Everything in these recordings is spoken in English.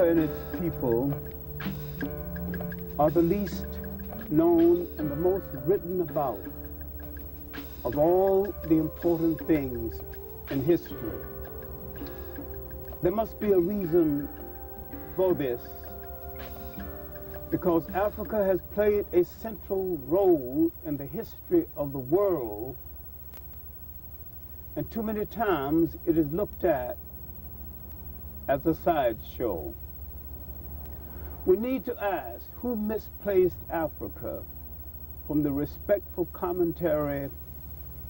Africa and its people are the least known and the most written about of all the important things in history. There must be a reason for this, because Africa has played a central role in the history of the world, and too many times it is looked at as a sideshow. We need to ask, who misplaced Africa from the respectful commentary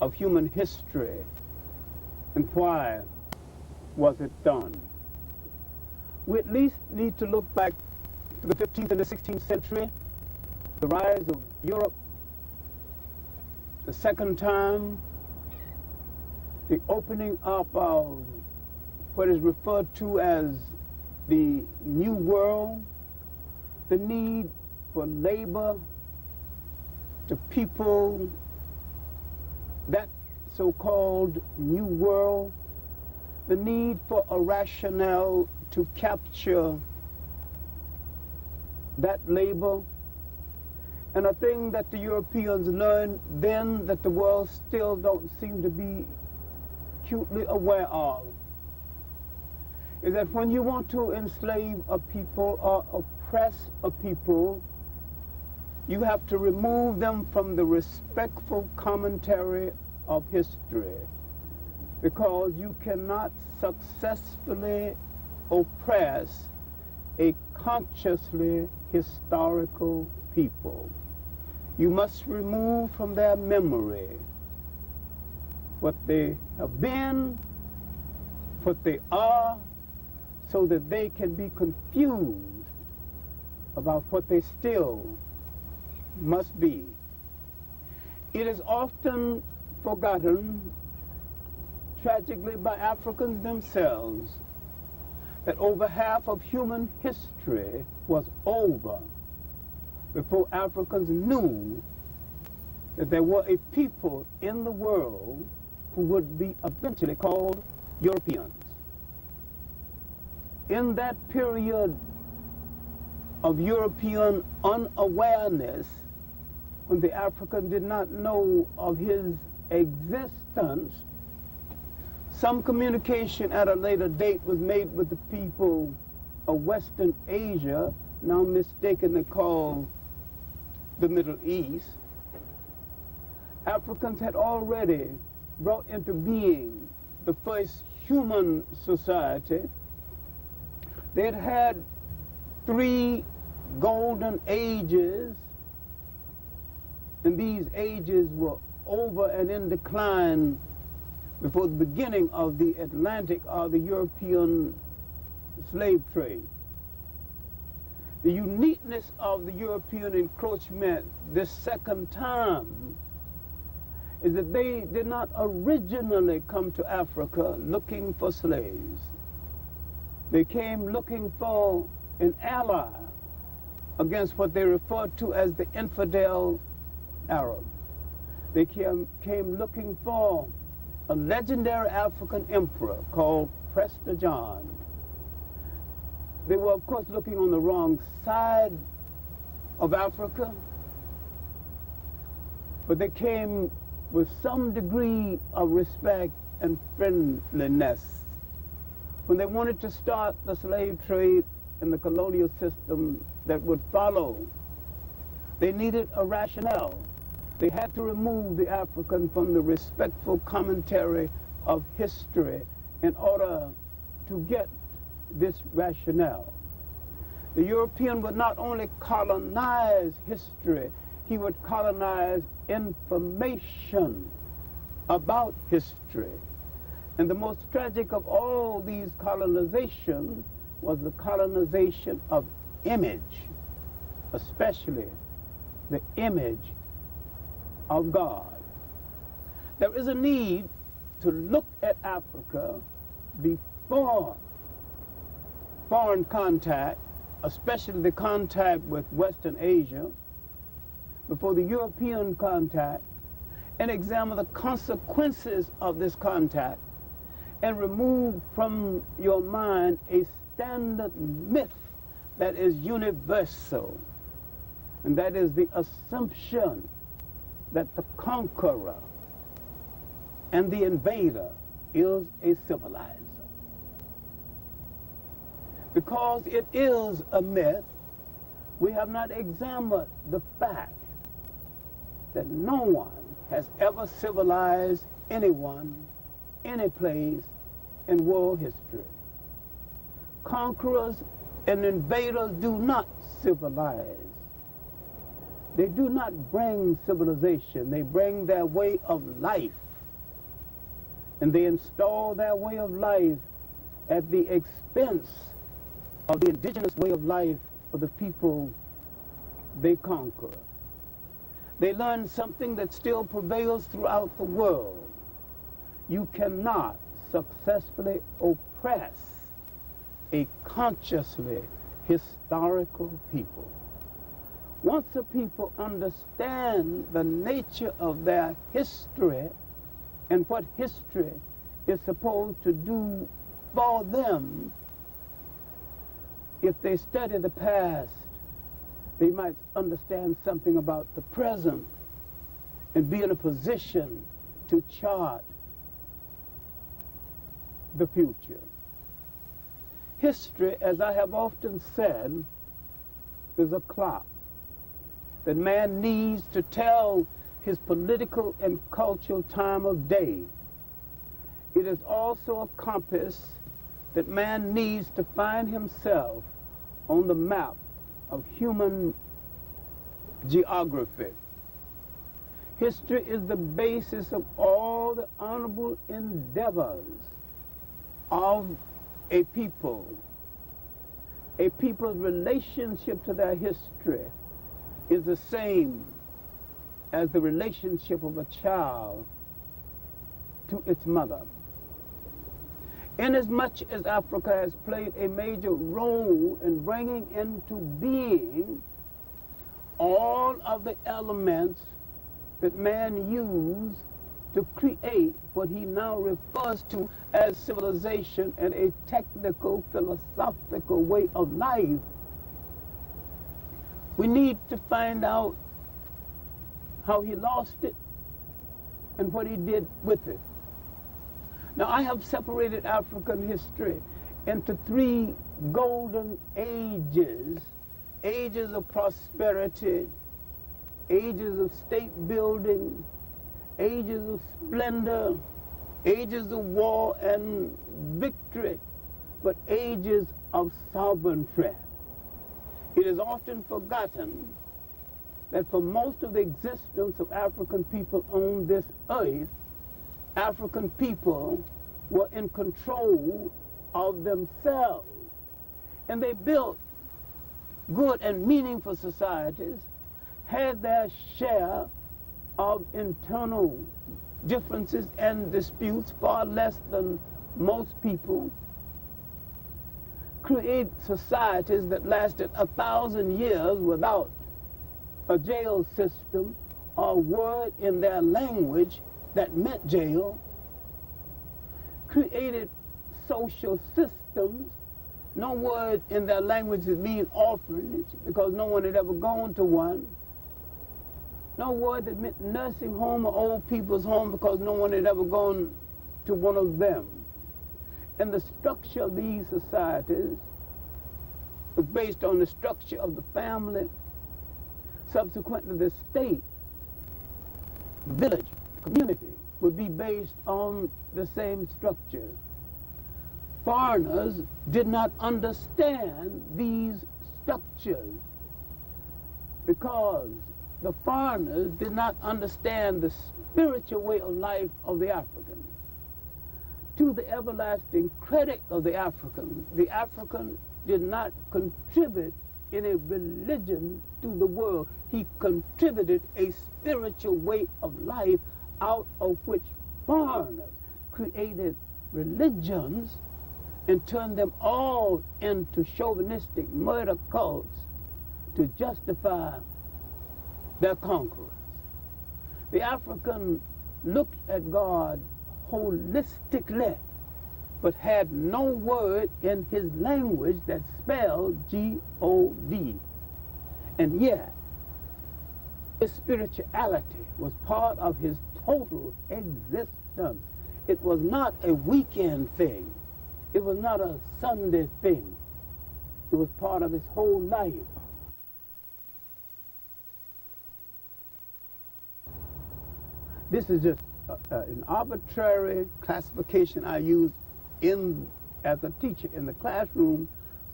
of human history, and why was it done? We at least need to look back to the 15th and the 16th century, the rise of Europe, the second time, the opening up of what is referred to as the New World, the need for labor to people that so-called New World, the need for a rationale to capture that labor, and a thing that the Europeans learned then that the world still don't seem to be acutely aware of, is that when you want to enslave a people or oppress a people, you have to remove them from the respectful commentary of history, because you cannot successfully oppress a consciously historical people. You must remove from their memory what they have been, what they are, so that they can be confused about what they still must be. It is often forgotten, tragically, by Africans themselves, that over half of human history was over before Africans knew that there were a people in the world who would be eventually called Europeans. In that period of European unawareness, when the African did not know of his existence, some communication at a later date was made with the people of Western Asia, now mistakenly called the Middle East. Africans had already brought into being the first human society. They had had 3 golden ages, and these ages were over and in decline before the beginning of the Atlantic or the European slave trade. The uniqueness of the European encroachment this second time is that they did not originally come to Africa looking for slaves. They came looking for an ally against what they referred to as the infidel Arab. They came looking for a legendary African emperor called Prester John. They were, of course, looking on the wrong side of Africa, but they came with some degree of respect and friendliness. When they wanted to start the slave trade and the colonial system that would follow, they needed a rationale. They had to remove the African from the respectful commentary of history in order to get this rationale. The European would not only colonize history, he would colonize information about history. And the most tragic of all these colonizations was the colonization of image, especially the image of God. There is a need to look at Africa before foreign contact, especially the contact with Western Asia, before the European contact, and examine the consequences of this contact, and remove from your mind a standard myth that is universal, and that is the assumption that the conqueror and the invader is a civilizer. Because it is a myth, we have not examined the fact that no one has ever civilized anyone, any place in world history. Conquerors and invaders do not civilize. They do not bring civilization. They bring their way of life. And they install their way of life at the expense of the indigenous way of life of the people they conquer. They learn something that still prevails throughout the world. You cannot successfully oppress a consciously historical people. Once a people understand the nature of their history and what history is supposed to do for them, if they study the past, they might understand something about the present and be in a position to chart the future. History, as I have often said, is a clock that man needs to tell his political and cultural time of day. It is also a compass that man needs to find himself on the map of human geography. History is the basis of all the honorable endeavors of a people. A people's relationship to their history is the same as the relationship of a child to its mother. Inasmuch as Africa has played a major role in bringing into being all of the elements that man used to create what he now refers to as civilization and a technical, philosophical way of life, we need to find out how he lost it and what he did with it. Now, I have separated African history into three golden ages: ages of prosperity, ages of state building, ages of splendor, ages of war and victory, but ages of sovereignty. It is often forgotten that for most of the existence of African people on this earth, African people were in control of themselves. And they built good and meaningful societies, had their share of internal differences and disputes, far less than most people, create societies that lasted 1,000 years without a jail system or word in their language that meant jail, created social systems, no word in their language that means orphanage, because no one had ever gone to one, no word that meant nursing home or old people's home, because no one had ever gone to one of them. And the structure of these societies was based on the structure of the family, subsequently the state, the village, the community would be based on the same structure. Foreigners did not understand these structures because the foreigners did not understand the spiritual way of life of the African. To the everlasting credit of the African did not contribute any religion to the world. He contributed a spiritual way of life out of which foreigners created religions and turned them all into chauvinistic murder cults to justify their conquerors. The African looked at God holistically but had no word in his language that spelled G-O-D. And yet, his spirituality was part of his total existence. It was not a weekend thing. It was not a Sunday thing. It was part of his whole life. This is just an arbitrary classification I use as a teacher in the classroom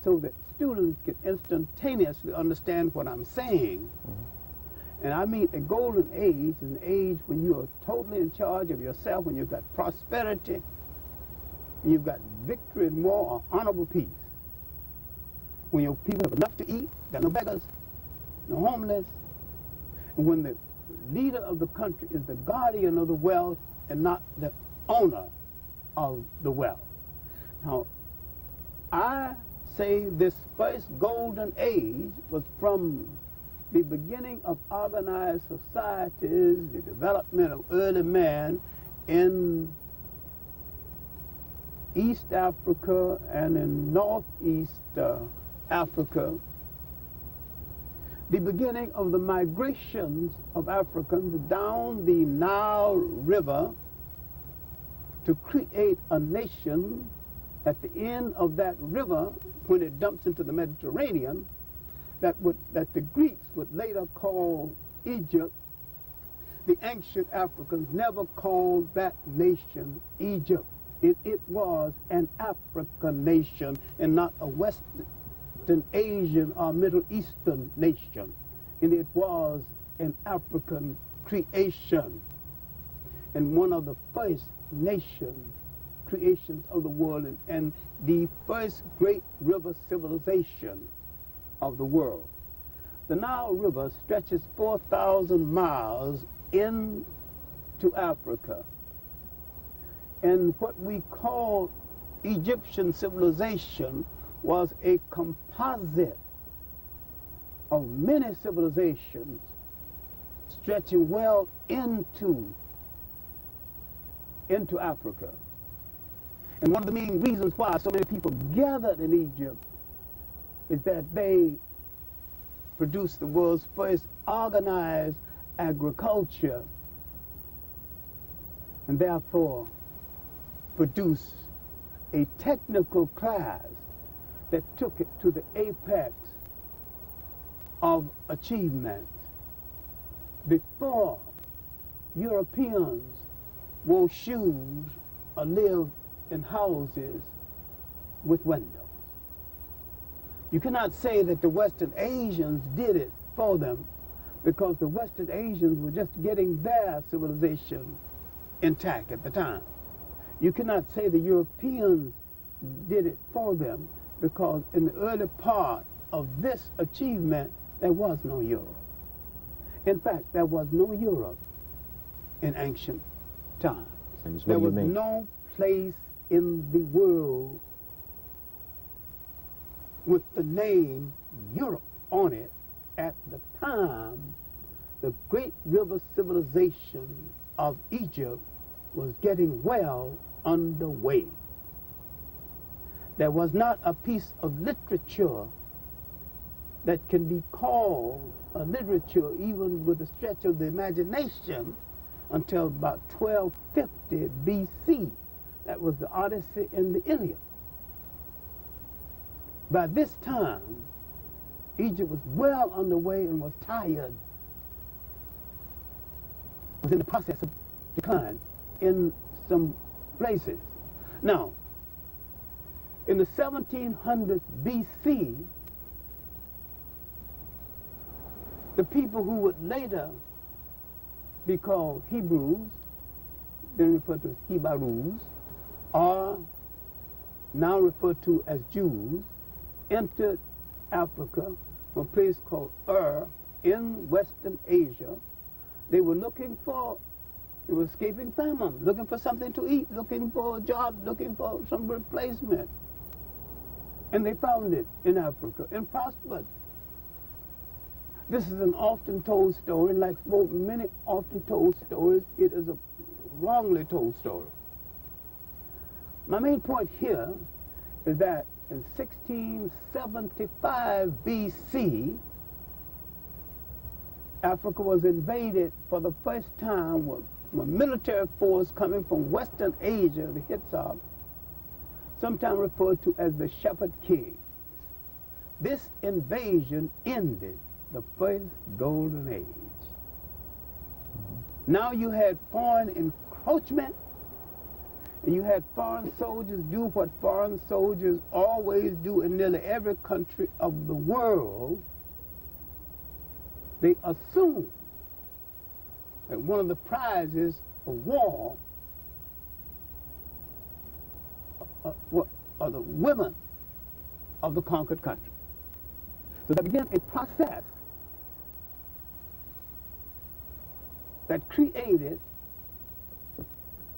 so that students can instantaneously understand what I'm saying. Mm-hmm. And I mean a golden age is an age when you are totally in charge of yourself, when you've got prosperity, and you've got victory in war or honorable peace. When your people have enough to eat, got no beggars, no homeless, and when the leader of the country is the guardian of the wealth and not the owner of the wealth. Now, I say this first golden age was from the beginning of organized societies, the development of early man in East Africa and in Northeast Africa, the beginning of the migrations of Africans down the Nile River to create a nation at the end of that river when it dumps into the Mediterranean that the Greeks would later call Egypt. The ancient Africans never called that nation Egypt. It was an African nation and not a Western Asian or Middle Eastern nation, and it was an African creation and one of the first creations of the world and the first great river civilization of the world. The Nile River stretches 4,000 miles into Africa, and what we call Egyptian civilization was a composite of many civilizations stretching well into Africa. And one of the main reasons why so many people gathered in Egypt is that they produced the world's first organized agriculture and therefore produced a technical class that took it to the apex of achievement. Before, Europeans wore shoes or lived in houses with windows. You cannot say that the Western Asians did it for them, because the Western Asians were just getting their civilization intact at the time. You cannot say the Europeans did it for them, because in the early part of this achievement, there was no Europe. In fact, there was no Europe in ancient times. There was no place in the world with the name Europe on it at the time the great river civilization of Egypt was getting well underway. There was not a piece of literature that can be called a literature even with a stretch of the imagination until about 1250 BC. That was the Odyssey and the Iliad. By this time, Egypt was well underway and was tired. It was in the process of decline in some places. Now, in the 1700s BC, the people who would later be called Hebrews, then referred to as Hebrews, are now referred to as Jews, entered Africa from a place called in Western Asia. They were escaping famine, looking for something to eat, looking for a job, looking for some replacement. And they found it in Africa and prospered. This is an often told story, and like many often told stories, it is a wrongly told story. My main point here is that in 1675 BC, Africa was invaded for the first time with a military force coming from Western Asia, the Hittite, sometimes referred to as the Shepherd Kings. This invasion ended the first golden age. Now you had foreign encroachment, and you had foreign soldiers do what foreign soldiers always do in nearly every country of the world. They assume that one of the prizes of war are the women of the conquered country. So they began a process that created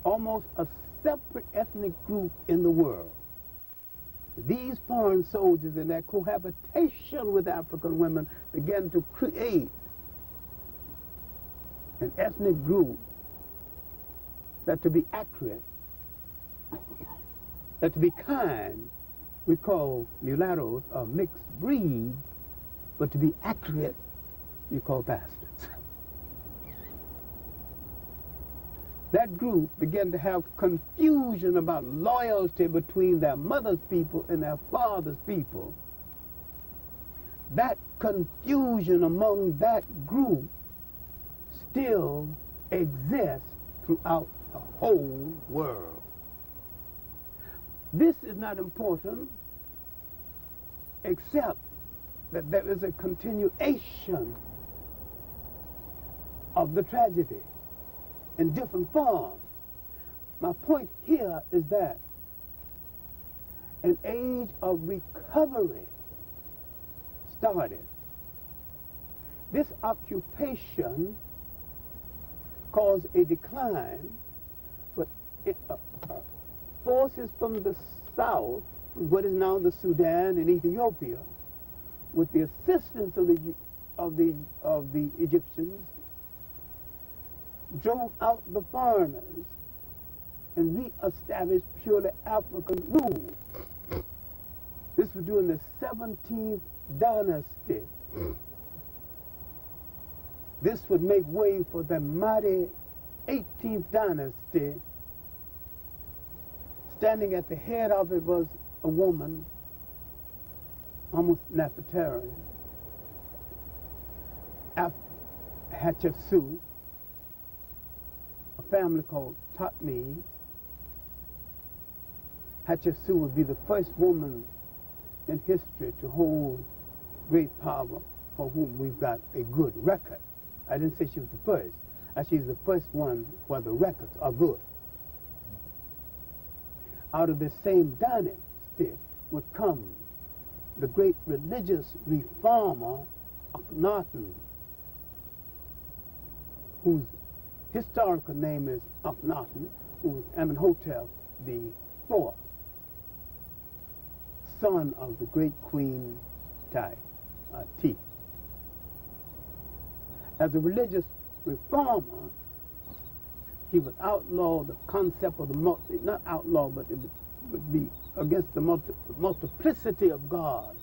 almost a separate ethnic group in the world. These foreign soldiers in their cohabitation with African women began to create an ethnic group that, to be accurate, that to be kind, we call mulattoes or mixed breed, but to be accurate, you call bastards. That group began to have confusion about loyalty between their mother's people and their father's people. That confusion among that group still exists throughout the whole world. This is not important except that there is a continuation of the tragedy in different forms. My point here is that an age of recovery started. This occupation caused a decline, but forces from the south, what is now the Sudan and Ethiopia, with the assistance of the Egyptians, drove out the foreigners and re-established purely African rule. This was during the 17th dynasty. This would make way for the mighty 18th dynasty. Standing at the head of it was a woman, almost Nefertari, Hatshepsut, a family called Thutmese. Hatshepsut would be the first woman in history to hold great power for whom we've got a good record. I didn't say she was the first. She's the first one where the records are good. Out of this same dynasty would come the great religious reformer Akhenaten, whose historical name is Akhenaten, who was Amenhotep the fourth, son of the great Queen T. As a religious reformer, he would outlaw the concept of not outlaw, but it would be against the multiplicity of gods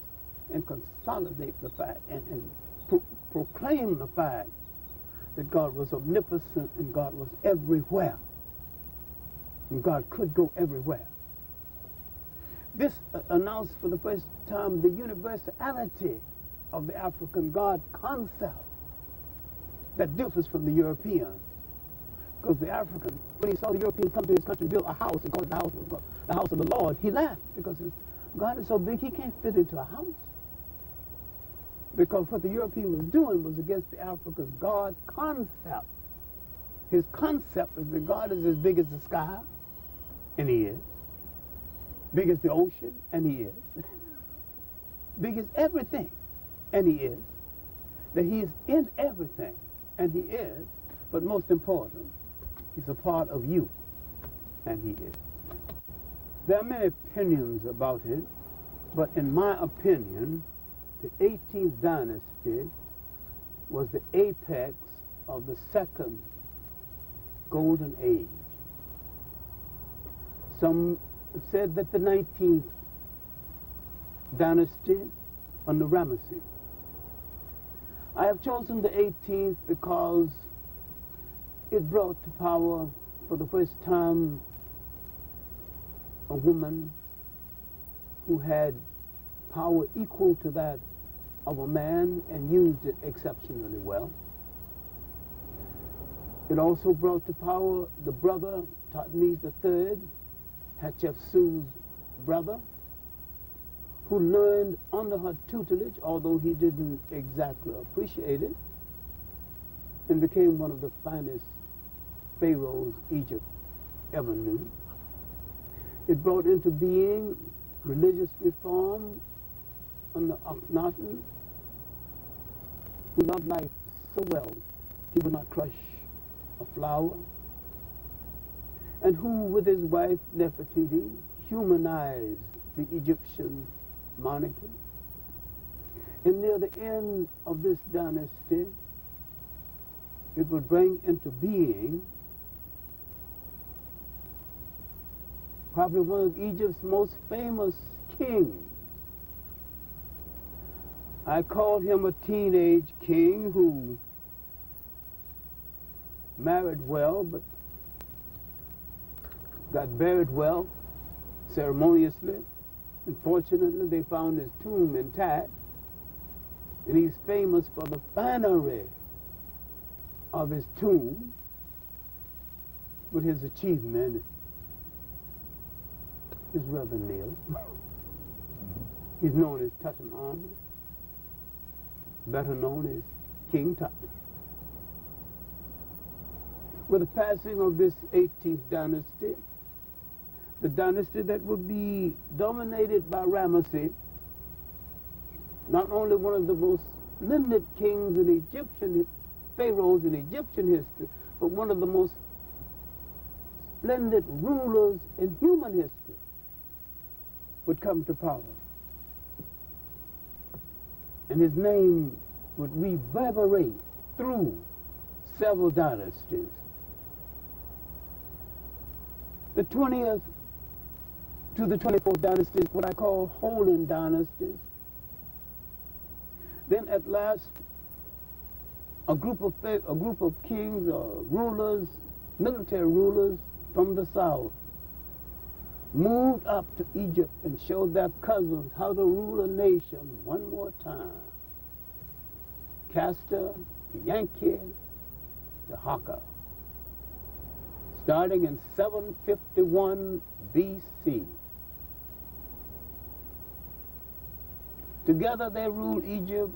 and consolidate the fact and proclaim the fact that God was omnipotent and God was everywhere. And God could go everywhere. This announced for the first time the universality of the African God concept that differs from the European. Because the African, when he saw the European come to his country and build a house and call it the house of the Lord, he laughed because God is so big he can't fit into a house. Because what the European was doing was against the African God concept. His concept is that God is as big as the sky, and he is. Big as the ocean, and he is. Big as everything, and he is. That he is in everything, and he is. But most important, he's a part of you, and he is. There are many opinions about it, but in my opinion, the 18th dynasty was the apex of the second golden age. Some said that the 19th dynasty under Ramesses. I have chosen the 18th because it brought to power for the first time a woman who had power equal to that of a man and used it exceptionally well. It also brought to power the brother, Thutmose III, Hatshepsut's brother, who learned under her tutelage, although he didn't exactly appreciate it, and became one of the finest pharaohs Egypt ever knew. It brought into being religious reform under Akhenaten, who loved life so well he would not crush a flower, and who, with his wife Nefertiti, humanized the Egyptian monarchy. And near the end of this dynasty, it would bring into being probably one of Egypt's most famous kings. I call him a teenage king who married well, but got buried well, ceremoniously. Unfortunately, they found his tomb intact, and he's famous for the finery of his tomb, but his achievement is rather nil. He's known as Tutankhamun, better known as King Tut. With the passing of this 18th dynasty, the dynasty that would be dominated by Ramesses, not only one of the most splendid kings in Egyptian, pharaohs in Egyptian history, but one of the most splendid rulers in human history, would come to power. And his name would reverberate through several dynasties. The 20th to the 24th dynasties, what I call holding dynasties. Then at last, a group of kings or rulers, military rulers from the south, moved up to Egypt and showed their cousins how to rule a nation one more time. Castor, to Yankee, to Haka. Starting in 751 BC. Together they ruled Egypt,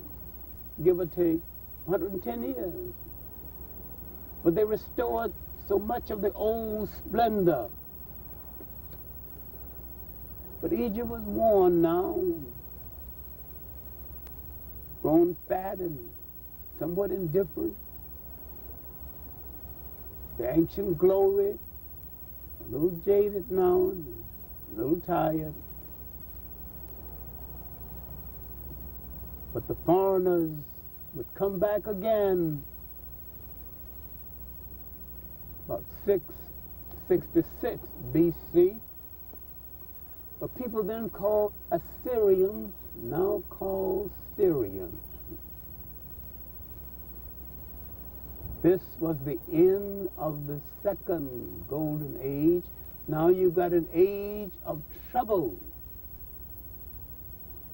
give or take, 110 years. But they restored so much of the old splendor. But Egypt was worn now, grown fat and somewhat indifferent. The ancient glory, a little jaded now, a little tired. But the foreigners would come back again about 666 BC. But people then called Assyrians, now called Syrians. This was the end of the second golden age. Now you've got an age of trouble.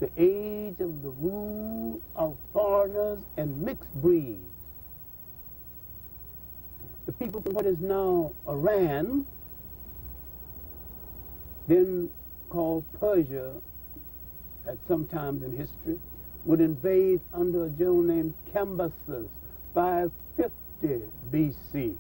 The age of the rule of foreigners and mixed breeds. The people from what is now Iran, then called Persia at some times in history, would invade under a general named Cambyses, 550 BC.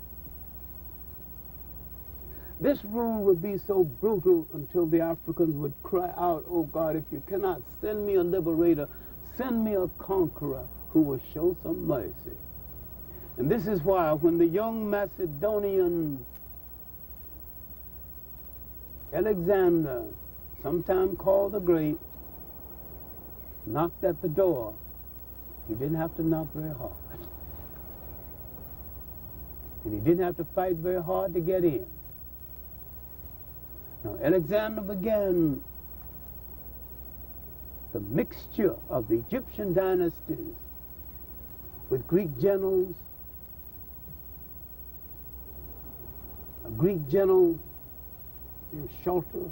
This rule would be so brutal until the Africans would cry out, "Oh God, if you cannot send me a liberator, send me a conqueror who will show some mercy." And this is why when the young Macedonian Alexander, sometime called the Great, knocked at the door, he didn't have to knock very hard. And he didn't have to fight very hard to get in. Now, Alexander began the mixture of the Egyptian dynasties with Greek generals. A Greek general named Shelter,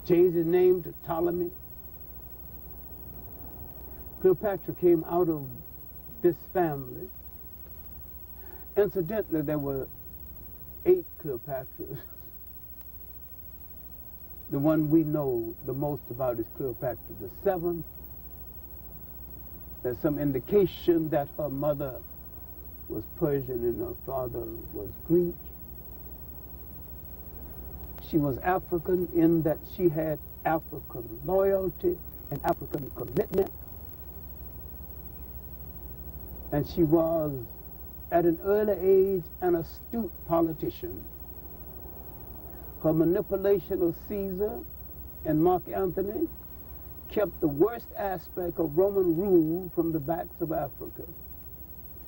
changed his name to Ptolemy. Cleopatra came out of this family. Incidentally, there were 8 Cleopatras. The one we know the most about is Cleopatra the 7th. There's some indication that her mother was Persian and her father was Greek. She was African in that she had African loyalty and African commitment. And she was, at an early age, an astute politician. Her manipulation of Caesar and Mark Antony kept the worst aspect of Roman rule from the backs of Africa.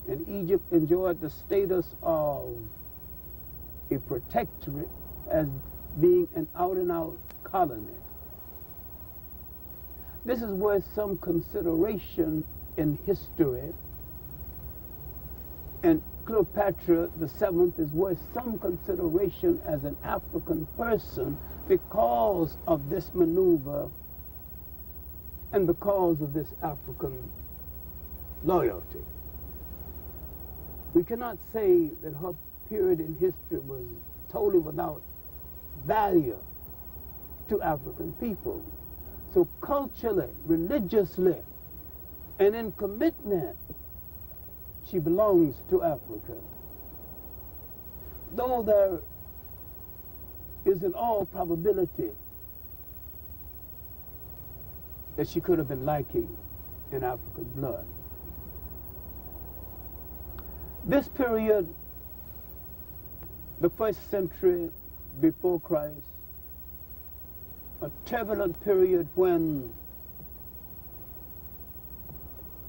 And Egypt enjoyed the status of a protectorate as being an out-and-out colony. This is worth some consideration in history, and Cleopatra the 7th is worth some consideration as an African person because of this maneuver and because of this African loyalty. We cannot say that her period in history was totally without value to African people. So culturally, religiously, and in commitment, she belongs to Africa. Though there is in all probability that she could have been lacking in African blood. This period, the 1st century before Christ, a turbulent period when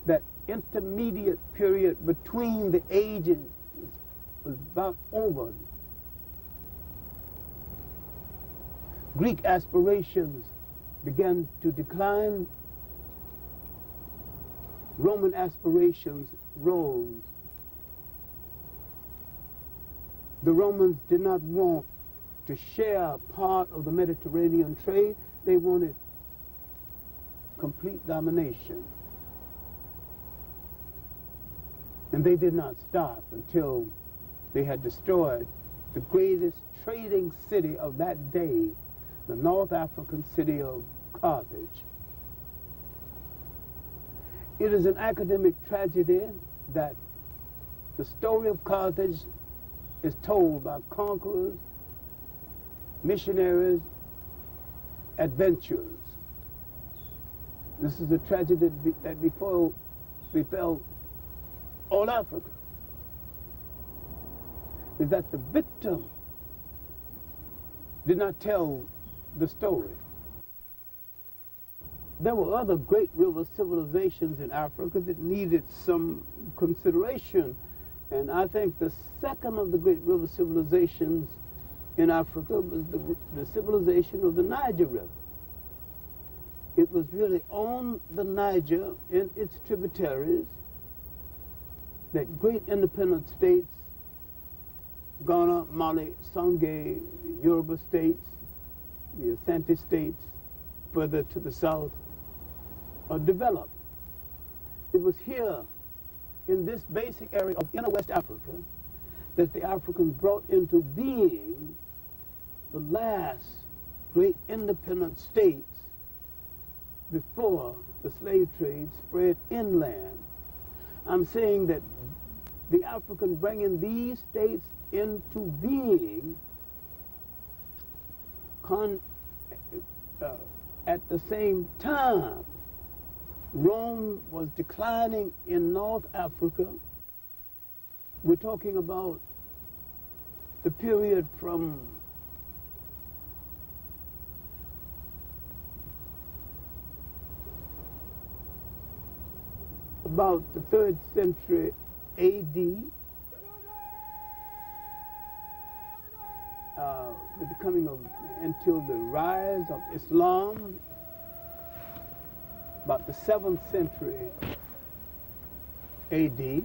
that intermediate period between the ages was about over. Greek aspirations began to decline. Roman aspirations rose. The Romans did not want to share part of the Mediterranean trade. They wanted complete domination. And they did not stop until they had destroyed the greatest trading city of that day, the North African city of Carthage. It is an academic tragedy that the story of Carthage is told by conquerors, missionaries, adventurers. This is a tragedy that befell all Africa. Is that the victim did not tell the story. There were other great river civilizations in Africa that needed some consideration. And I think the second of the great river civilizations in Africa was the civilization of the Niger River. It was really on the Niger and its tributaries that great independent states, Ghana, Mali, Songhai, the Yoruba states, the Asante states, further to the south, are developed. It was here, in this basic area of inner West Africa, that the Africans brought into being the last great independent states before the slave trade spread inland. I'm saying that the African bringing these states into being at the same time, Rome was declining in North Africa. We're talking about the period from about the 3rd century AD until the rise of Islam, about the 7th century AD,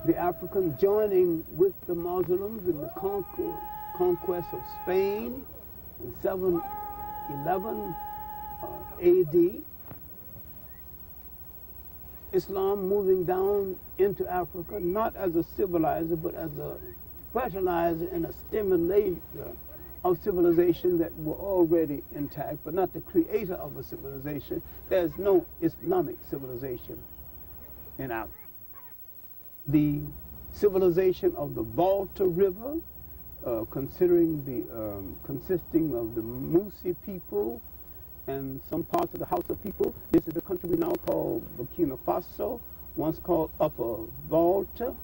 the Africans joining with the Muslims in the conquest of Spain in 711 AD, Islam moving down into Africa, not as a civilizer, but as a fertilizer and a stimulator of civilization that were already intact, but not the creator of a civilization. There's no Islamic civilization in Africa. The civilization of the Volta River, consisting of the Musi people and some parts of the Hausa people. This is the country we now call Burkina Faso, once called Upper Volta.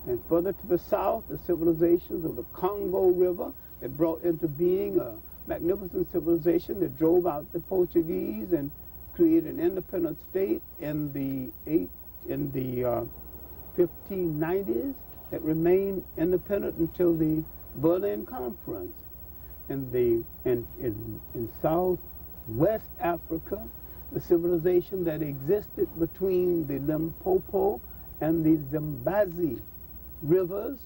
And further to the south, the civilizations of the Congo River that brought into being a magnificent civilization that drove out the Portuguese and created an independent state in the 1590s that remained independent until the Berlin Conference. In Southwest Africa, the civilization that existed between the Limpopo and the Zambezi rivers,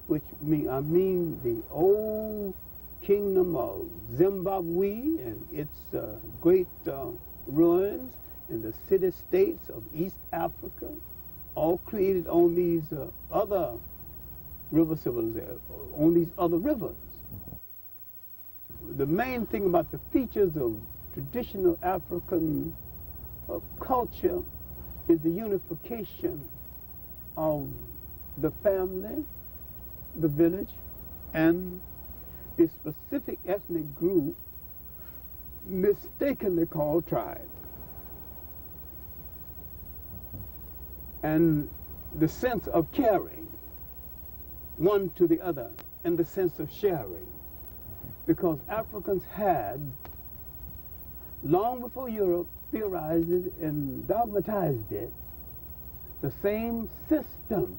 which mean the old kingdom of Zimbabwe and its great ruins, and the city-states of East Africa, all created on these other river civilizations, on these other rivers. The main thing about the features of traditional African culture is the unification of the family, the village, and a specific ethnic group mistakenly called tribe. And the sense of caring one to the other, and the sense of sharing. Because Africans had, long before Europe theorized it and dogmatized it, the same system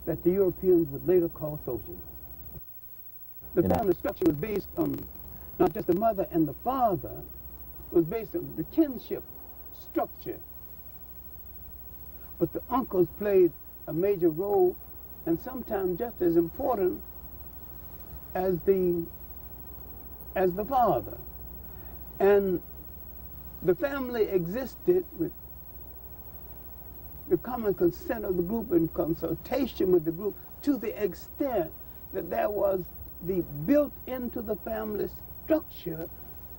that the Europeans would later call socialism. The family structure was based on not just the mother and the father, it was based on the kinship structure. But the uncles played a major role, and sometimes just as important as the father. And the family existed with the common consent of the group and consultation with the group, to the extent that there was the built into the family structure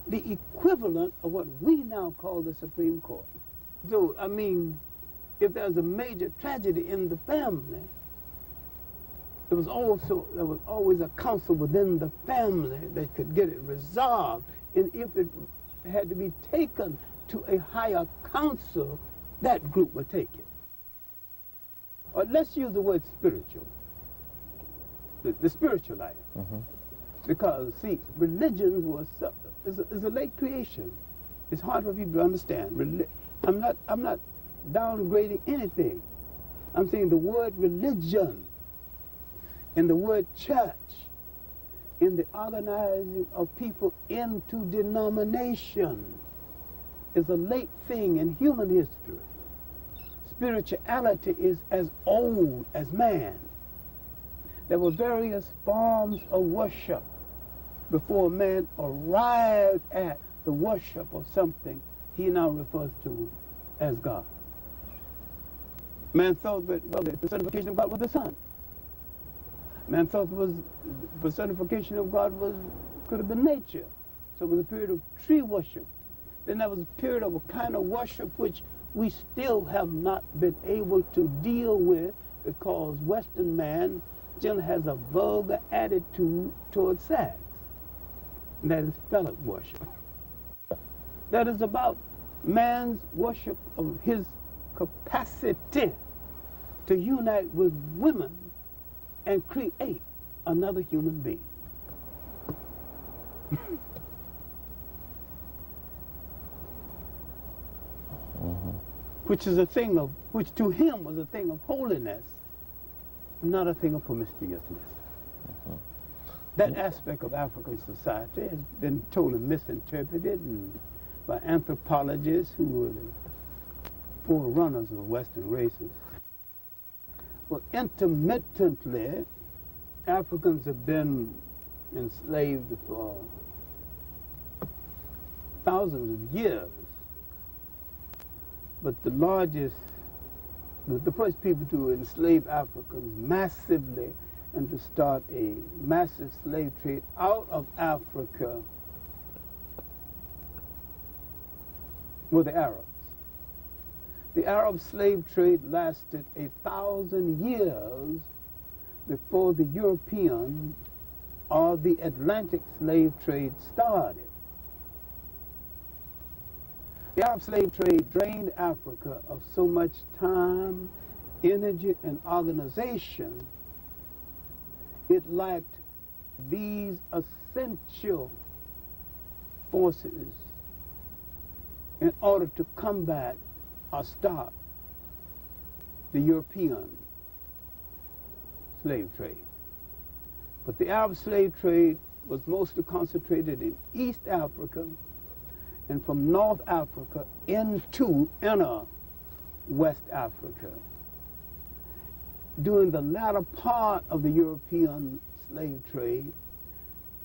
the equivalent of what we now call the Supreme Court. So, I mean, if there's a major tragedy in the family, there was always a council within the family that could get it resolved. And if it had to be taken to a higher council, that group would take it. Or let's use the word spiritual, the spiritual life. Because, see, religions is a late creation. It's hard for people to understand. I'm not downgrading anything. I'm saying the word religion and the word church in the organizing of people into denomination is a late thing in human history. Spirituality is as old as man. There were various forms of worship before man arrived at the worship of something he now refers to as God. Man thought that, well, the personification of God was the sun. Man thought the personification of God could have been nature. So it was a period of tree worship. Then there was a period of a kind of worship which we still have not been able to deal with, because Western man still has a vulgar attitude towards sex. And that is phallic worship. That is about man's worship of his capacity to unite with women and create another human being. Which to him was a thing of holiness, not a thing of promiscuousness. That aspect of African society has been totally misinterpreted by anthropologists who were the forerunners of Western races. Well, intermittently, Africans have been enslaved for thousands of years. But the first people to enslave Africans massively and to start a massive slave trade out of Africa were the Arabs. The Arab slave trade lasted 1,000 years before the European or the Atlantic slave trade started. The Arab slave trade drained Africa of so much time, energy, and organization. It lacked these essential forces in order to combat or stop the European slave trade. But the Arab slave trade was mostly concentrated in East Africa and from North Africa into inner West Africa. During the latter part of the European slave trade,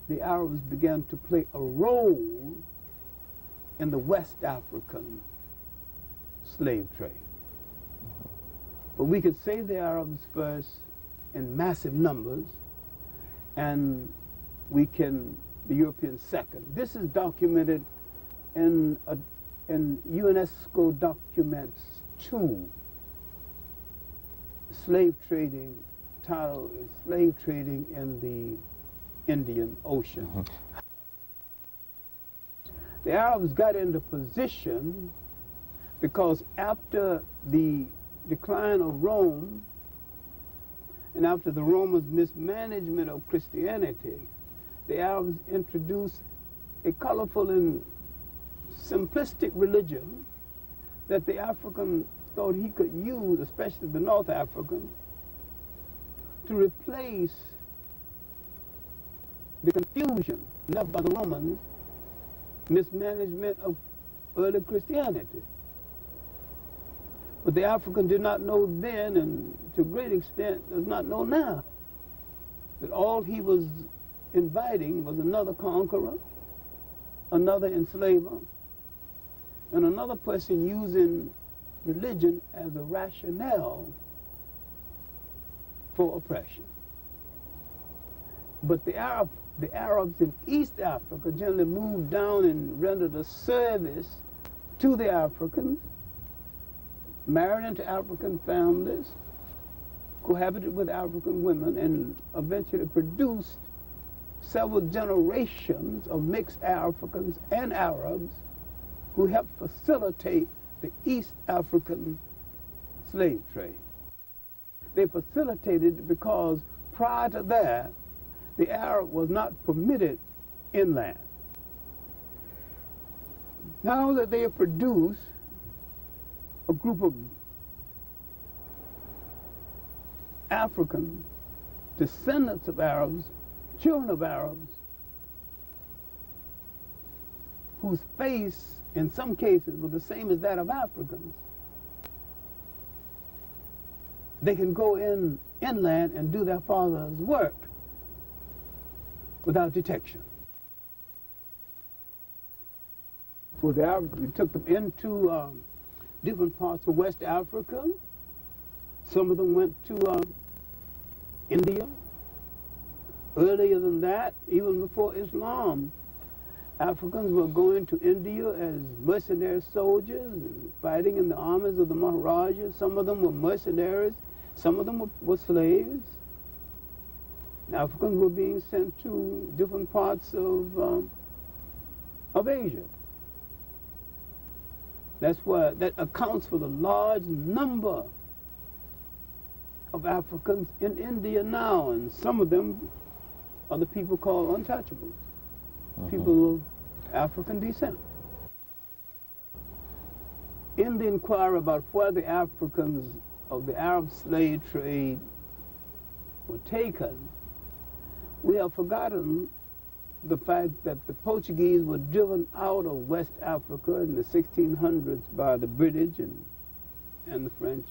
the Arabs began to play a role in the West African slave trade. But we could say the Arabs first in massive numbers, and the Europeans second. This is documented in UNESCO documents 2. Slave trading, title is Slave Trading in the Indian Ocean. The Arabs got into position because after the decline of Rome and after the Romans' mismanagement of Christianity, the Arabs introduced a colorful and simplistic religion that the African thought he could use, especially the North African, to replace the confusion left by the Romans' mismanagement of early Christianity. But the African did not know then, and to a great extent does not know now, that all he was inviting was another conqueror, another enslaver, and another person using religion as a rationale for oppression. But the Arabs in East Africa generally moved down and rendered a service to the Africans, married into African families, cohabited with African women, and eventually produced several generations of mixed Africans and Arabs who helped facilitate the East African slave trade. They facilitated it because prior to that, the Arab was not permitted inland. Now that they have produced a group of Africans, descendants of Arabs, children of Arabs, whose face in some cases was the same as that of Africans, they can go inland and do their father's work without detection. For the Arabs, we took them into different parts of West Africa. Some of them went to India. Earlier than that, even before Islam, Africans were going to India as mercenary soldiers and fighting in the armies of the Maharajas. Some of them were mercenaries. Some of them were slaves. Africans were being sent to different parts of Asia. That accounts for the large number of Africans in India now, and some of them are the people called untouchables, people of African descent. In the inquiry about where the Africans of the Arab slave trade were taken, We have forgotten the fact that the Portuguese were driven out of West Africa in the 1600s by the British and the French.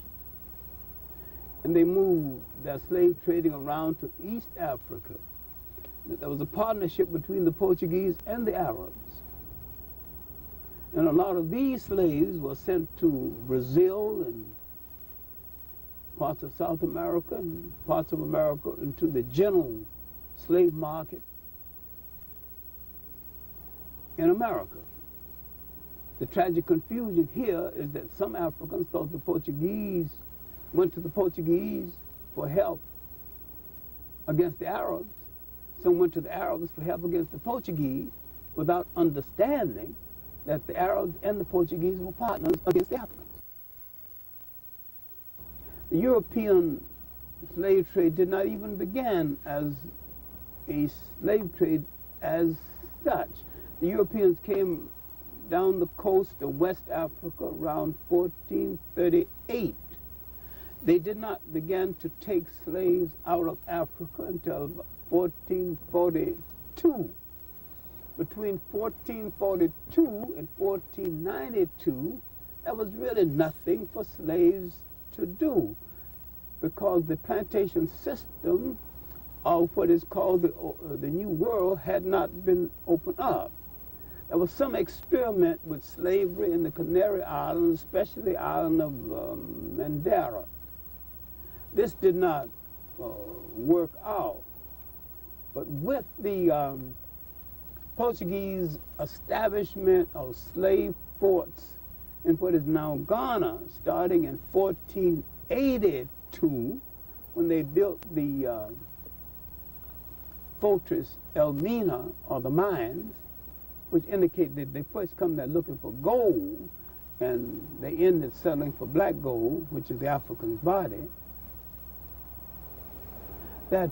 And they moved their slave trading around to East Africa. There was a partnership between the Portuguese and the Arabs. And a lot of these slaves were sent to Brazil and parts of South America and parts of America into the general slave market in America. The tragic confusion here is that some Africans thought the Portuguese went to the Portuguese for help against the Arabs. Some went to the Arabs for help against the Portuguese without understanding that the Arabs and the Portuguese were partners against the Africans. The European slave trade did not even begin as a slave trade as such. The Europeans came down the coast of West Africa around 1438. They did not begin to take slaves out of Africa until 1442. Between 1442 and 1492, there was really nothing for slaves to do, because the plantation system of what is called the New World had not been opened up. There was some experiment with slavery in the Canary Islands, especially the island of Madeira. This did not work out. But with the Portuguese establishment of slave forts in what is now Ghana, starting in 1482, when they built the fortress Elmina, or the mines, which indicate that they first come there looking for gold, and they ended settling for black gold, which is the African's body, that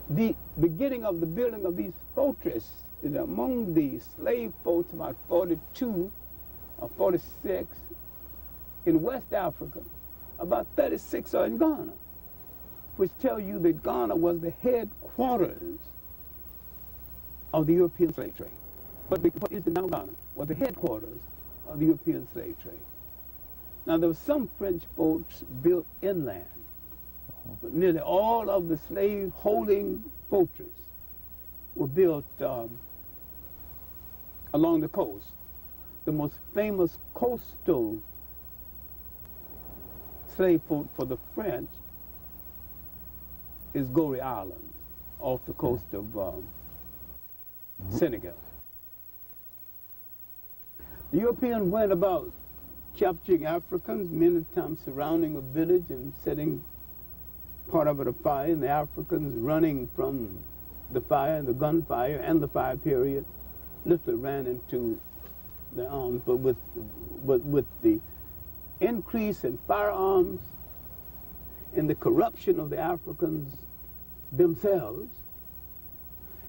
the beginning of the building of these fortresses is among the slave forts, about 42 or 46 in West Africa. About 36 are in Ghana, which tell you that Ghana was the headquarters of the European slave trade. But what is now Ghana was the headquarters of the European slave trade. Now, there were some French boats built inland, but nearly all of the slave-holding fortresses were built along the coast. The most famous coastal slave fort for the French is Gorée Island, off the coast of Senegal. The Europeans went about capturing Africans, many times surrounding a village and setting part of it afire, and the Africans running from the fire, the gunfire, and the fire period, literally ran into the arms. But with the increase in firearms and the corruption of the Africans themselves,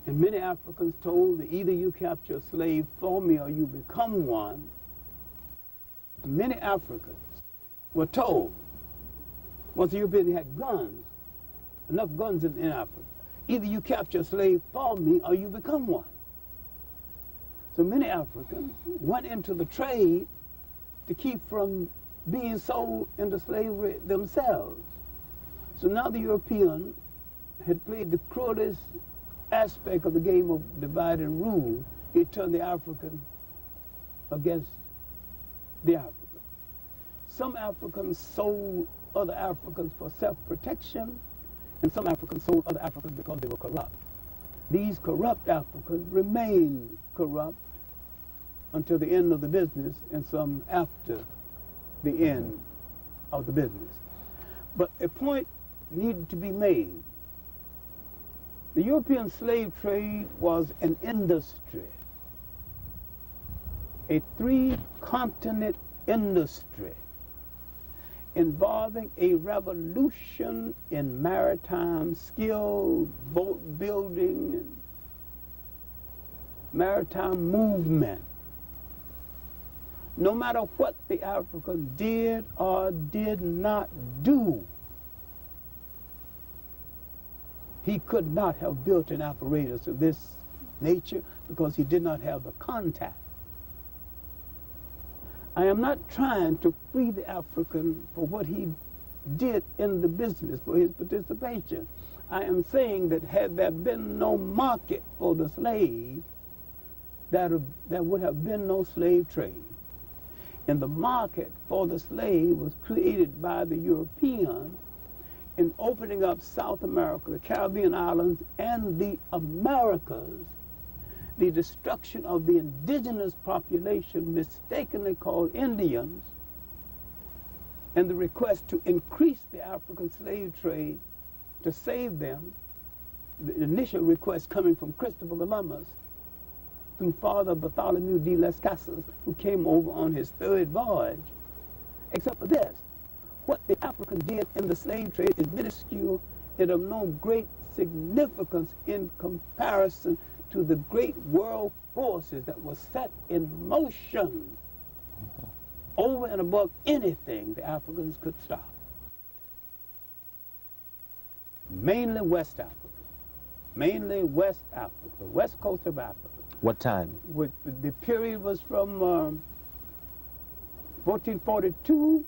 and many Africans told that either you capture a slave for me or you become one. Many Africans were told, once the Europeans had guns, enough guns in Africa, either you capture a slave for me or you become one. So many Africans went into the trade to keep from being sold into slavery themselves. So now the European had played the cruelest aspect of the game of divide and rule. He turned the African against the African. Some Africans sold other Africans for self-protection, and some Africans sold other Africans because they were corrupt. These corrupt Africans remained corrupt until the end of the business, and some after the end of the business. But a point needed to be made. The European slave trade was an industry, a three-continent industry involving a revolution in maritime skill, boat building, and maritime movement. No matter what the Africans did or did not do, He could not have built an apparatus of this nature because he did not have the contact. I am not trying to free the African for what he did in the business, for his participation. I am saying that had there been no market for the slave, there would have been no slave trade. And the market for the slave was created by the European in opening up South America, the Caribbean islands, and the Americas. The destruction of the indigenous population, mistakenly called Indians, and the request to increase the African slave trade to save them, the initial request coming from Christopher Columbus through Father Bartholomew de las Casas, who came over on his third voyage. Except for this, what the African did in the slave trade is minuscule and of no great significance in comparison to the great world forces that were set in motion over and above anything the Africans could stop. Mainly West Africa. Mainly West Africa, west coast of Africa. What time? The period was from 1442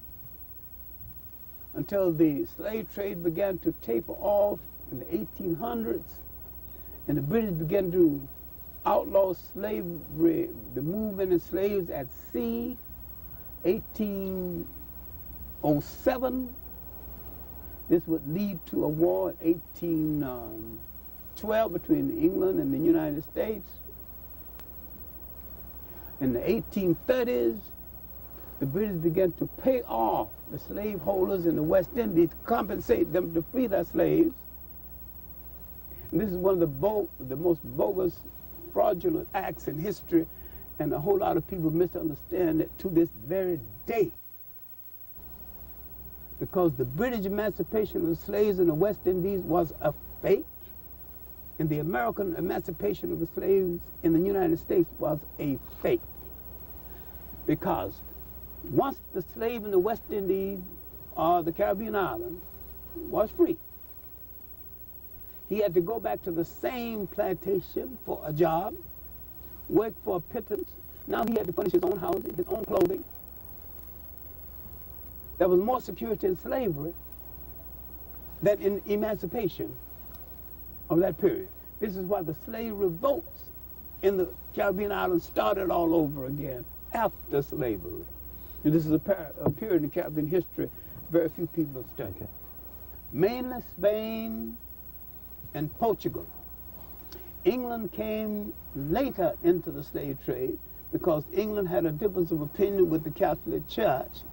until the slave trade began to taper off in the 1800s, and the British began to outlaw slavery, the movement of slaves at sea, 1807. This would lead to a war in 1812 between England and the United States. In the 1830s, the British began to pay off the slaveholders in the West Indies to compensate them to free their slaves. And this is one of the most bogus, fraudulent acts in history, and a whole lot of people misunderstand it to this very day. Because the British emancipation of the slaves in the West Indies was a fake, and the American emancipation of the slaves in the United States was a fake. Because once the slave in the West Indies or the Caribbean islands was free, he had to go back to the same plantation for a job, work for a pittance. Now he had to furnish his own housing, his own clothing. There was more security in slavery than in emancipation of that period. This is why the slave revolts in the Caribbean islands started all over again after slavery. And this is a period in Caribbean history very few people have studied. Okay. Mainly Spain and Portugal. England came later into the slave trade because England had a difference of opinion with the Catholic Church.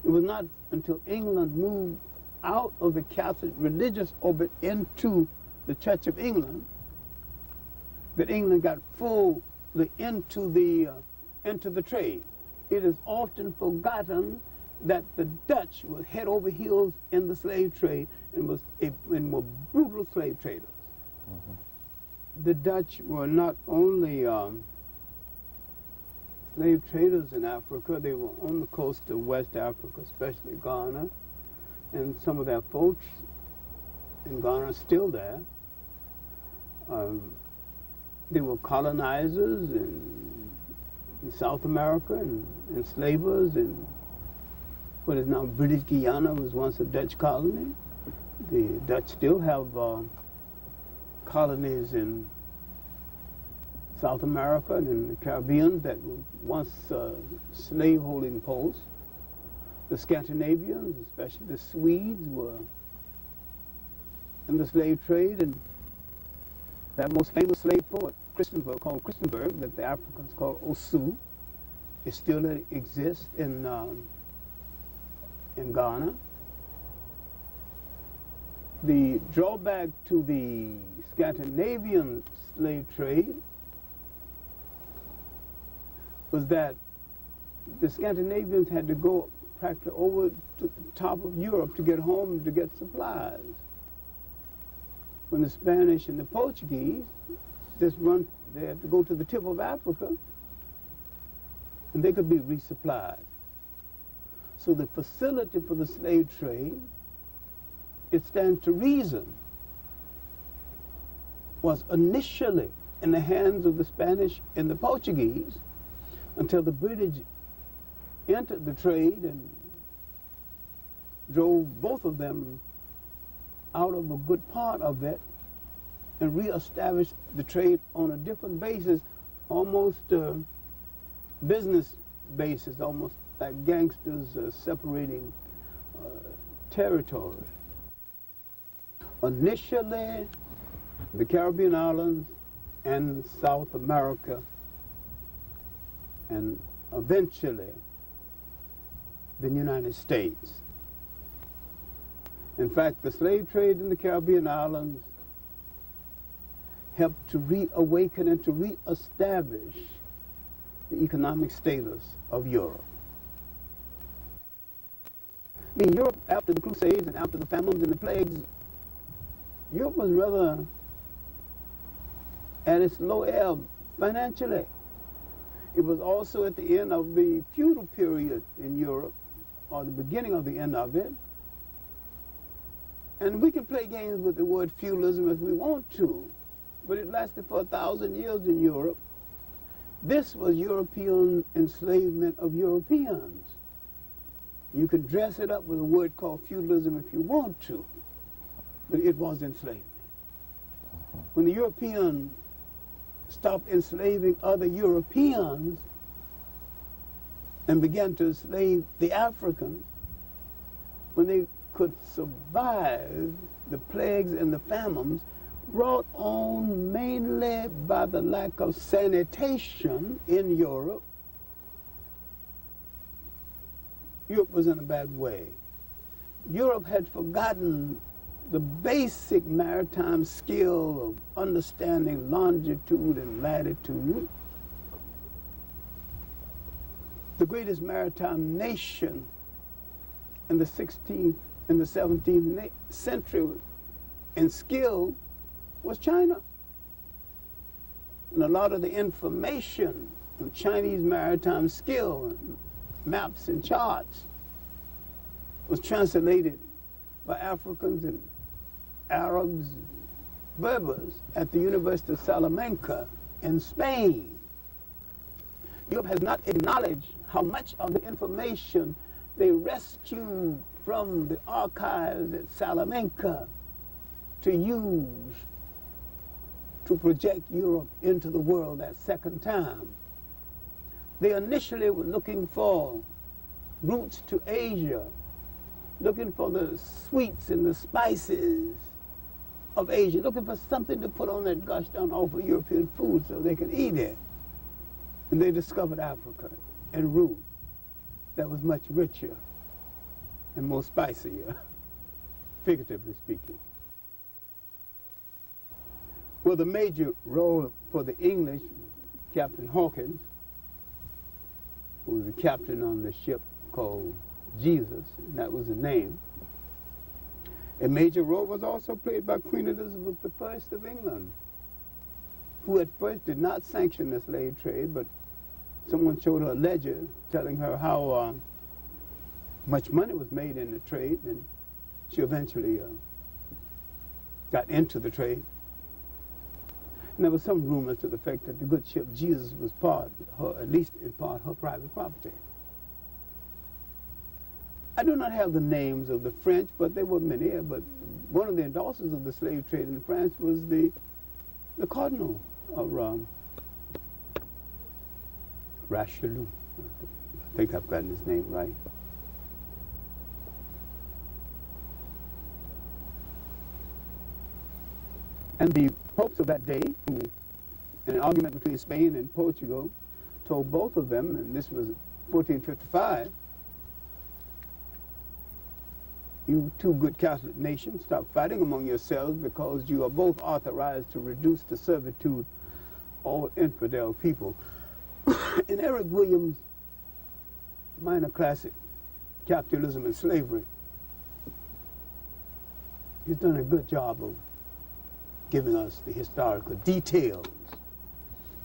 It was not until England moved out of the Catholic religious orbit into the Church of England that England got fully into the trade. It is often forgotten that the Dutch were head over heels in the slave trade and were brutal slave traders. Mm-hmm. The Dutch were not only slave traders in Africa, they were on the coast of West Africa, especially Ghana, and some of their folks in Ghana are still there. They were colonizers in South America and enslavers in what is now British Guiana, was once a Dutch colony. The Dutch still have colonies in South America and in the Caribbean that were once slave-holding posts. The Scandinavians, especially the Swedes, were in the slave trade, and that most famous slave port, called Christenberg, that the Africans call Osu, it still exists in Ghana. The drawback to the Scandinavian slave trade was that the Scandinavians had to go practically over to the top of Europe to get home to get supplies. When the Spanish and the Portuguese they had to go to the tip of Africa and they could be resupplied. So the facility for the slave trade, it stands to reason was initially in the hands of the Spanish and the Portuguese until the British entered the trade and drove both of them out of a good part of it and reestablished the trade on a different basis, almost business basis, almost like gangsters separating territory. Initially, the Caribbean islands and South America, and eventually the United States. In fact, the slave trade in the Caribbean islands helped to reawaken and to reestablish the economic status of Europe. I mean, Europe, after the Crusades and after the famines and the plagues, Europe was rather at its low ebb financially. It was also at the end of the feudal period in Europe, or the beginning of the end of it. And we can play games with the word feudalism if we want to, but it lasted for 1,000 years in Europe. This was European enslavement of Europeans. You can dress it up with a word called feudalism if you want to, but it was enslavement. When the Europeans stopped enslaving other Europeans and began to enslave the Africans, when they could survive the plagues and the famines brought on mainly by the lack of sanitation in Europe, Europe was in a bad way. Europe had forgotten the basic maritime skill of understanding longitude and latitude. The greatest maritime nation in the 16th and the 17th century in skill was China. And a lot of the information of Chinese maritime skill, maps and charts, was translated by Africans and Arabs, Berbers at the University of Salamanca in Spain. Europe has not acknowledged how much of the information they rescued from the archives at Salamanca to use to project Europe into the world that second time. They initially were looking for routes to Asia, looking for the sweets and the spices of Asia, looking for something to put on that gosh darn awful European food so they could eat it. And they discovered Africa en route that was much richer and more spicier, figuratively speaking. Well, the major role for the English, Captain Hawkins, who was the captain on the ship called Jesus, and that was the name. A major role was also played by Queen Elizabeth I of England, who at first did not sanction the slave trade, but someone showed her a ledger telling her how much money was made in the trade, and she eventually got into the trade. And there was some rumors to the effect that the good ship Jesus was at least in part, her private property. I do not have the names of the French, but there were many. But one of the endorsers of the slave trade in France was the Cardinal of Richelieu. I think I've gotten his name right. And the popes of that day, who, in an argument between Spain and Portugal, told both of them, and this was 1455, you two good Catholic nations, stop fighting among yourselves because you are both authorized to reduce to servitude all infidel people. In Eric Williams' minor classic, Capitalism and Slavery, he's done a good job of giving us the historical details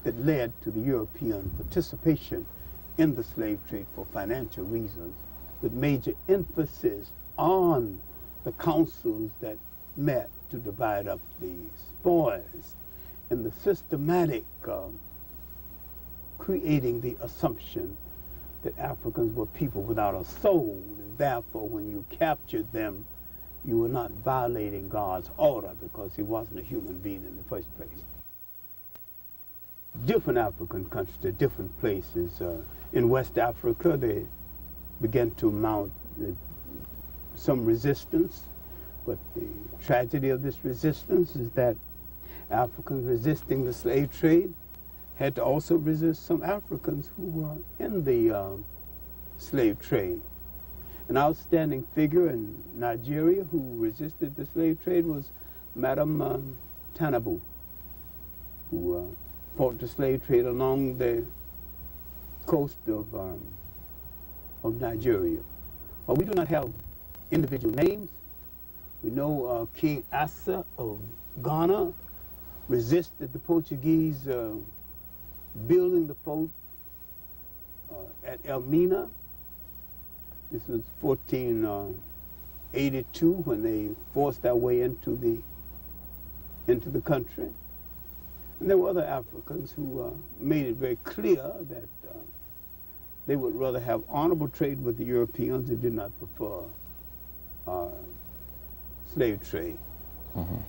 that led to the European participation in the slave trade for financial reasons, with major emphasis on the councils that met to divide up the spoils and the systematic creating the assumption that Africans were people without a soul, and therefore when you captured them, you were not violating God's order because he wasn't a human being in the first place. Different African countries at different places. In West Africa, they began to mount some resistance, but the tragedy of this resistance is that Africans resisting the slave trade had to also resist some Africans who were in the slave trade. An outstanding figure in Nigeria who resisted the slave trade was Madam Tanabu, who fought the slave trade along the coast of Nigeria. Well, we do not have individual names. We know King Asa of Ghana resisted the Portuguese building the fort at Elmina. This was 1482 when they forced their way into the country. And there were other Africans who made it very clear that they would rather have honorable trade with the Europeans. They did not prefer slave trade. Mm-hmm.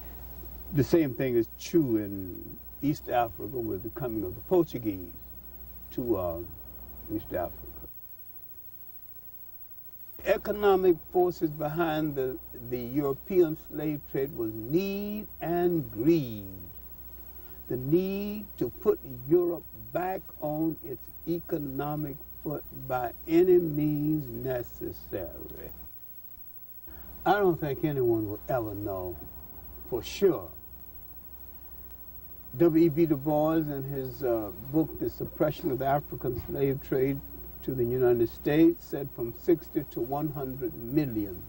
The same thing is true in East Africa with the coming of the Portuguese to East Africa. Economic forces behind the European slave trade was need and greed. The need to put Europe back on its economic foot by any means necessary. I don't think anyone will ever know for sure. W.E.B. Du Bois, in his book, The Suppression of the African Slave Trade to the United States, said from 60 to 100 million.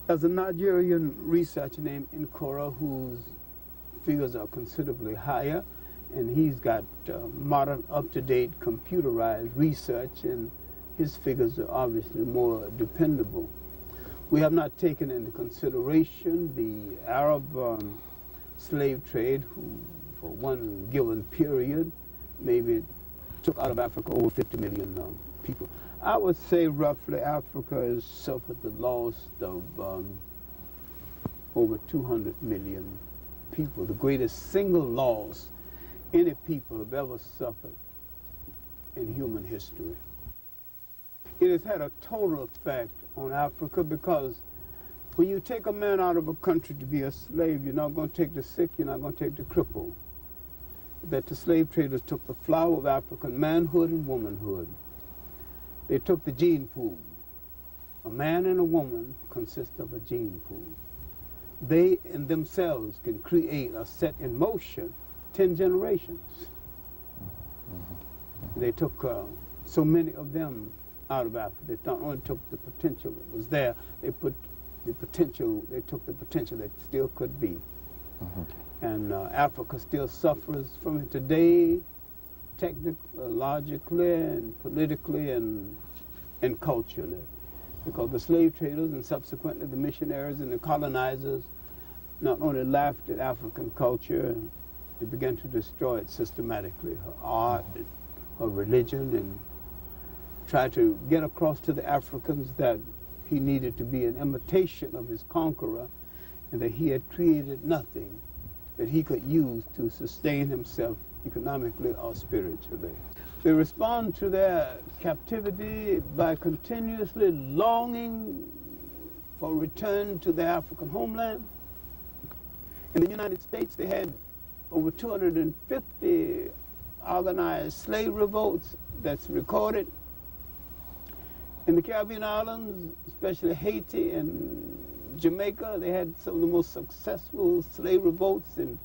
There's a Nigerian researcher named Nkora whose figures are considerably higher, and he's got modern, up-to-date, computerized research, and his figures are obviously more dependable. We have not taken into consideration the Arab slave trade, who, for one given period, maybe took out of Africa over 50 million people. I would say roughly Africa has suffered the loss of over 200 million people, the greatest single loss any people have ever suffered in human history. It has had a total effect on Africa because when you take a man out of a country to be a slave, you're not going to take the sick, you're not going to take the crippled. That the slave traders took the flower of African manhood and womanhood. They took the gene pool. A man and a woman consist of a gene pool. They in themselves can create or set in motion 10 generations. They took so many of them out of Africa. They not only took the potential that was there, they took the potential that still could be. And Africa still suffers from it today, technologically and politically and culturally, because the slave traders and subsequently the missionaries and the colonizers not only laughed at African culture, they began to destroy it systematically, her art, her religion, and try to get across to the Africans that he needed to be an imitation of his conqueror and that he had created nothing that he could use to sustain himself economically or spiritually. They respond to their captivity by continuously longing for return to their African homeland. In the United States, they had over 250 organized slave revolts that's recorded. In the Caribbean islands, especially Haiti and Jamaica, they had some of the most successful slave revolts in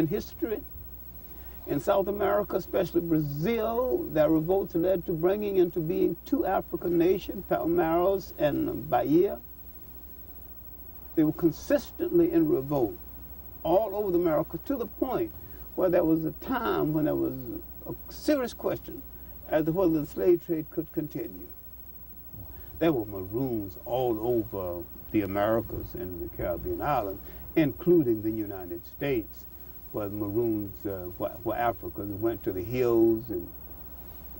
history. In South America, especially Brazil, their revolts led to bringing into being two African nations, Palmares and Bahia. They were consistently in revolt all over America, to the point where there was a time when there was a serious question as to whether the slave trade could continue. There were Maroons all over the Americas and the Caribbean islands, including the United States, where the Maroons, where Africans went to the hills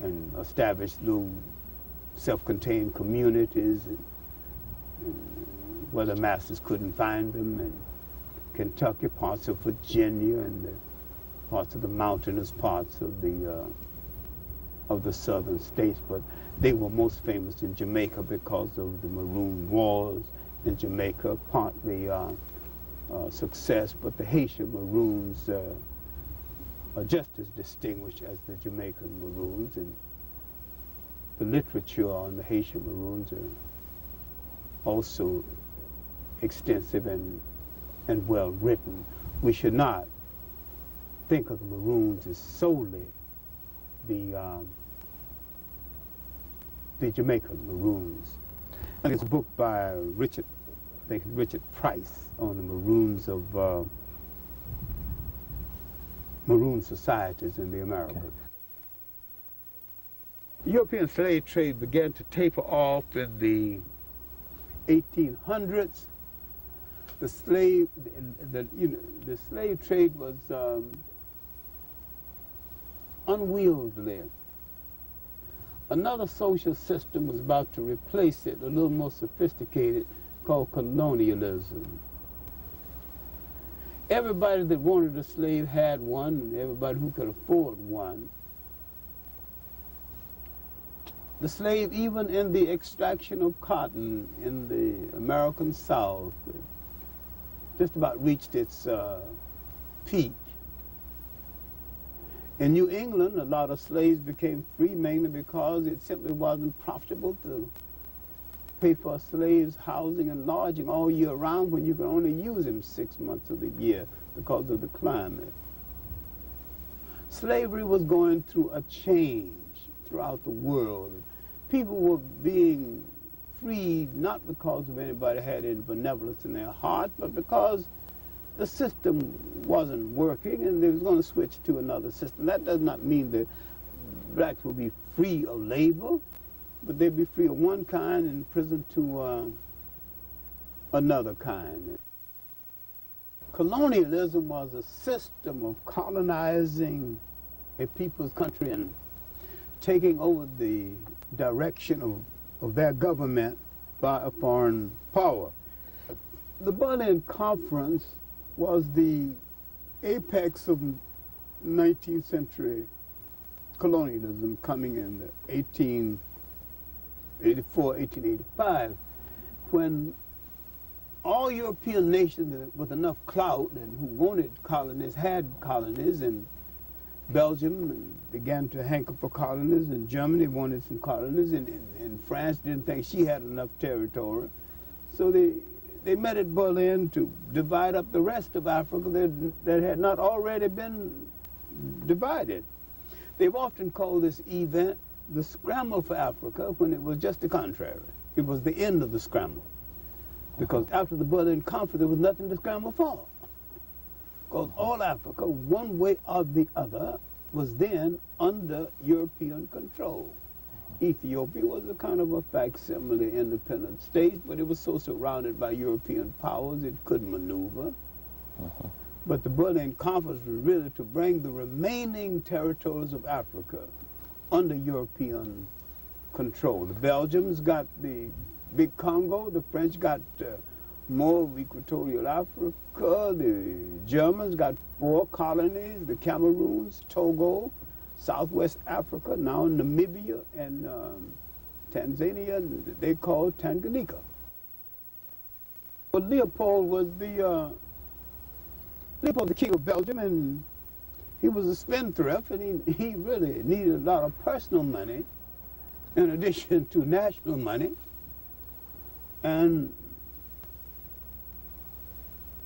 and established little self-contained communities, and where the masters couldn't find them, and Kentucky, parts of Virginia, and parts of the mountainous parts of the southern states. But they were most famous in Jamaica because of the Maroon Wars in Jamaica, partly success, but the Haitian Maroons are just as distinguished as the Jamaican Maroons, and the literature on the Haitian Maroons are also extensive and well written. We should not think of the Maroons as solely the Jamaican Maroons. And there's a book by Richard Price on the Maroons of Maroon societies in the Americas. Okay. The European slave trade began to taper off in the 1800s. The slave trade was unwieldy. Another social system was about to replace it, a little more sophisticated, called colonialism. Everybody that wanted a slave had one, and everybody who could afford one. The slave, even in the extraction of cotton in the American South, just about reached its peak. In New England, a lot of slaves became free, mainly because it simply wasn't profitable to pay for a slave's housing and lodging all year round when you could only use him 6 months of the year because of the climate. Slavery was going through a change throughout the world. People were being freed not because of anybody had any benevolence in their heart, but because the system wasn't working and they was going to switch to another system. That does not mean that blacks will be free of labor, but they'd be free of one kind and imprisoned to another kind. Colonialism was a system of colonizing a people's country and taking over the direction of their government by a foreign power. The Berlin Conference was the apex of 19th century colonialism, coming in the 1884, 1885, when all European nations with enough clout and who wanted colonies had colonies, and Belgium began to hanker for colonies, and Germany wanted some colonies, and France didn't think she had enough territory. So they met at Berlin to divide up the rest of Africa that had not already been divided. They've often called this event the scramble for Africa, when it was just the contrary. It was the end of the scramble. Because after the Berlin Conference, there was nothing to scramble for. Because all Africa, one way or the other, was then under European control. Ethiopia was a kind of a facsimile independent state, but it was so surrounded by European powers it couldn't maneuver. But the Berlin Conference was really to bring the remaining territories of Africa under European control. The Belgians got the big Congo, the French got more of equatorial Africa, the Germans got 4 colonies, the Cameroons, Togo, Southwest Africa, now Namibia and Tanzania, they called Tanganyika. But Leopold was the king of Belgium, and he was a spendthrift, and he really needed a lot of personal money in addition to national money. And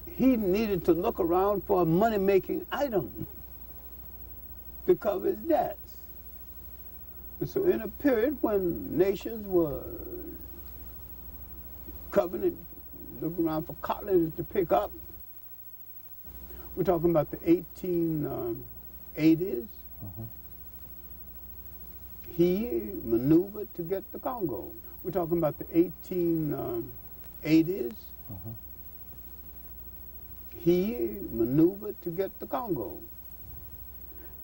he needed to look around for a money-making item to cover his debts. And so in a period when nations were looking around for colonies to pick up, we're talking about the 1880s, he maneuvered to get the Congo. We're talking about the 1880s. he maneuvered to get the Congo.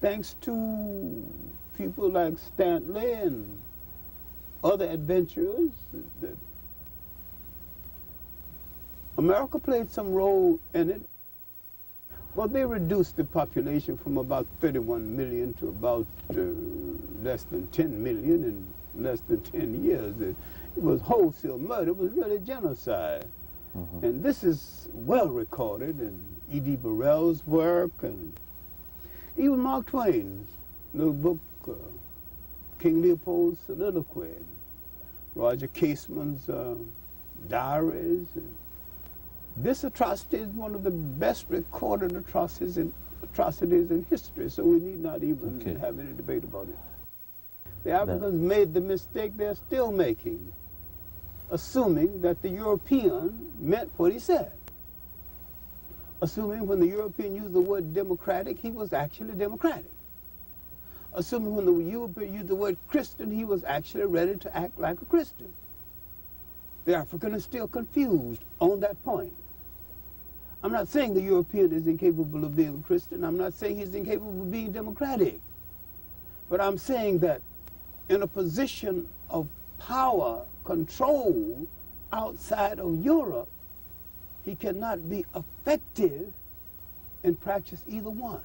Thanks to people like Stanley and other adventurers, that America played some role in it. Well, they reduced the population from about 31 million to about less than 10 million in less than 10 years. It was wholesale murder. It was really genocide. Mm-hmm. And this is well recorded in E.D. Burrell's work and even Mark Twain's little book, King Leopold's Soliloquy, Roger Caseman's diaries. This atrocity is one of the best recorded atrocities in history, so we need not even have any debate about it. The Africans made the mistake they're still making, assuming that the European meant what he said. Assuming when the European used the word democratic, he was actually democratic. Assuming when the European used the word Christian, he was actually ready to act like a Christian. The African is still confused on that point. I'm not saying the European is incapable of being a Christian. I'm not saying he's incapable of being democratic. But I'm saying that in a position of power, control outside of Europe, he cannot be effective in practice either one.